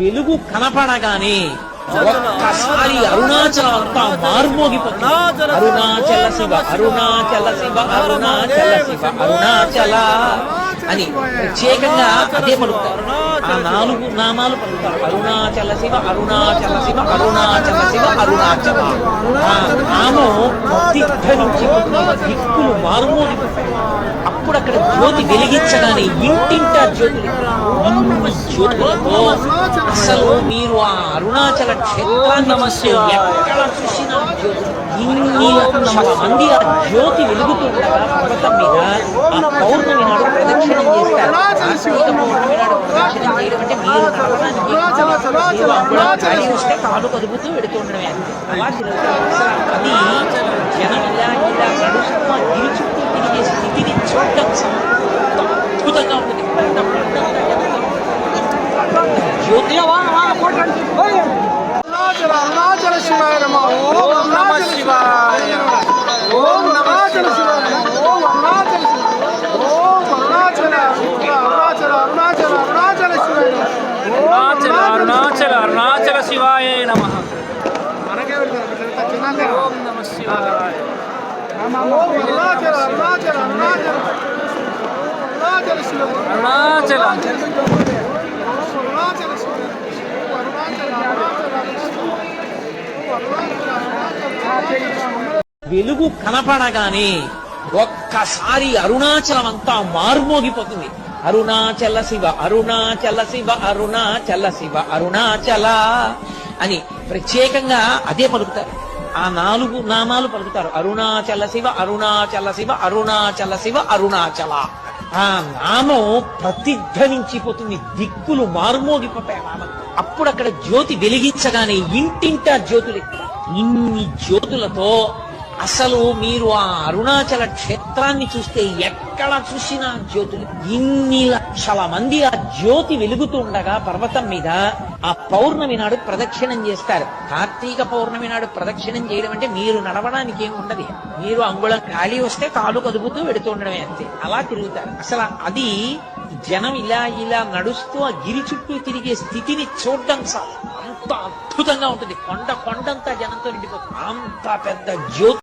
వెలుగు కనపడగానే ఒక్కసారి అరుణాచలం అంతా మార్మోగిపోతుంది. అరుణాచల శివ అరుణాచల శివ అరుణాచల శివ అరుణాచల అని ప్రత్యేకంగా అదే పలుకుతారు. ఆ 4 నామాలు పలుకుతారు. అరుణాచల శివ అరుణాచల శివ అరుణాచల శివ అరుణాచల. ఆ నామం ప్రతిధ్వనించి దిక్కులు మార్మోగిపోతాయి. అప్పుడు అక్కడ జ్యోతి వెలిగించగానే ఇంటింటా జ్యోతులు. ఇన్ని జ్యోతులతో అసలు మీరు ఆ అరుణాచల క్షేత్రాన్ని ఎక్కడ చూసినా జ్యోతులు. ఇన్ని లక్షల మంది ఆ జ్యోతి వెలుగుతుండగా పర్వతం మీద ఆ పౌర్ణమి నాడు ప్రదక్షిణం చేస్తారు. కార్తీక పౌర్ణమి నాడు ప్రదక్షిణం చేయడం అంటే మీరు నడవడానికి ఖాళీ వస్తే కాలు కదుపుతూ వెడుతుండడమే. అలా అది జనం ఇలా ఇలా నడుస్తూ ఆ గిరి చుట్టూ తిరిగే స్థితిని చూడటం అద్భుతంగా ఉంటుంది. జ్యోతి అరుణాచల శివాయ నమః. ఓం నమః శివాయ. ఓం నమః శివాయ. ఓం అరుణాచల ఓం అరుణాచల అరుణాచల అరుణాచల అరుణాచల శివాయ. అరుణాచల అరుణాచల అరుణాచల శివాయ నమః. ఓం నమః శివాయ. అరుణాచల అరుణాచల అరుణాచల అరుణాచల శివాయ. అరుణాచల అరుణాచల శివాయ. వెలుగు కనపడగానే ఒక్కసారి అరుణాచలం అంతా మార్మోగిపోతుంది. అరుణాచల శివ అరుణాచల శివ అరుణాచల శివ అరుణాచల అని ప్రత్యేకంగా అదే పలుకుతారు. ఆ 4 నామాలు పలుకుతారు. అరుణాచల శివ అరుణాచల శివ అరుణాచల శివ అరుణాచల. ఆ నామం ప్రతిధ్వనించిపోతుంది. దిక్కులు మార్మోగిపోతాయి నామం. అప్పుడు అక్కడ జ్యోతి వెలిగించగానే ఇంటింటా జ్యోతులు. ఇన్ని జ్యోతులతో అసలు మీరు ఆ అరుణాచల క్షేత్రాన్ని చూస్తే ఎక్కడ చూసినా జ్యోతులు. ఇన్ని లక్షల మంది ఆ జ్యోతి వెలుగుతుండగా పర్వతం మీద ఆ పౌర్ణమి నాడు ప్రదక్షిణం చేస్తారు. కార్తీక పౌర్ణమి నాడు ప్రదక్షిణం చేయడం అంటే మీరు నడవడానికి ఏమి ఉండదు. మీరు అంగుళం ఖాళీ వస్తే కాలు కదుపుతూ వెడుతుండడమే అంతే. అలా తిరుగుతారు. అసలు అది జనం ఇలా ఇలా నడుస్తూ ఆ గిరి చుట్టూ తిరిగే స్థితిని చూడడం చాలు అంత అద్భుతంగా ఉంటుంది. కొండంతా జనంతో నిండిపోతుంది. అంత పెద్ద జ్యోతి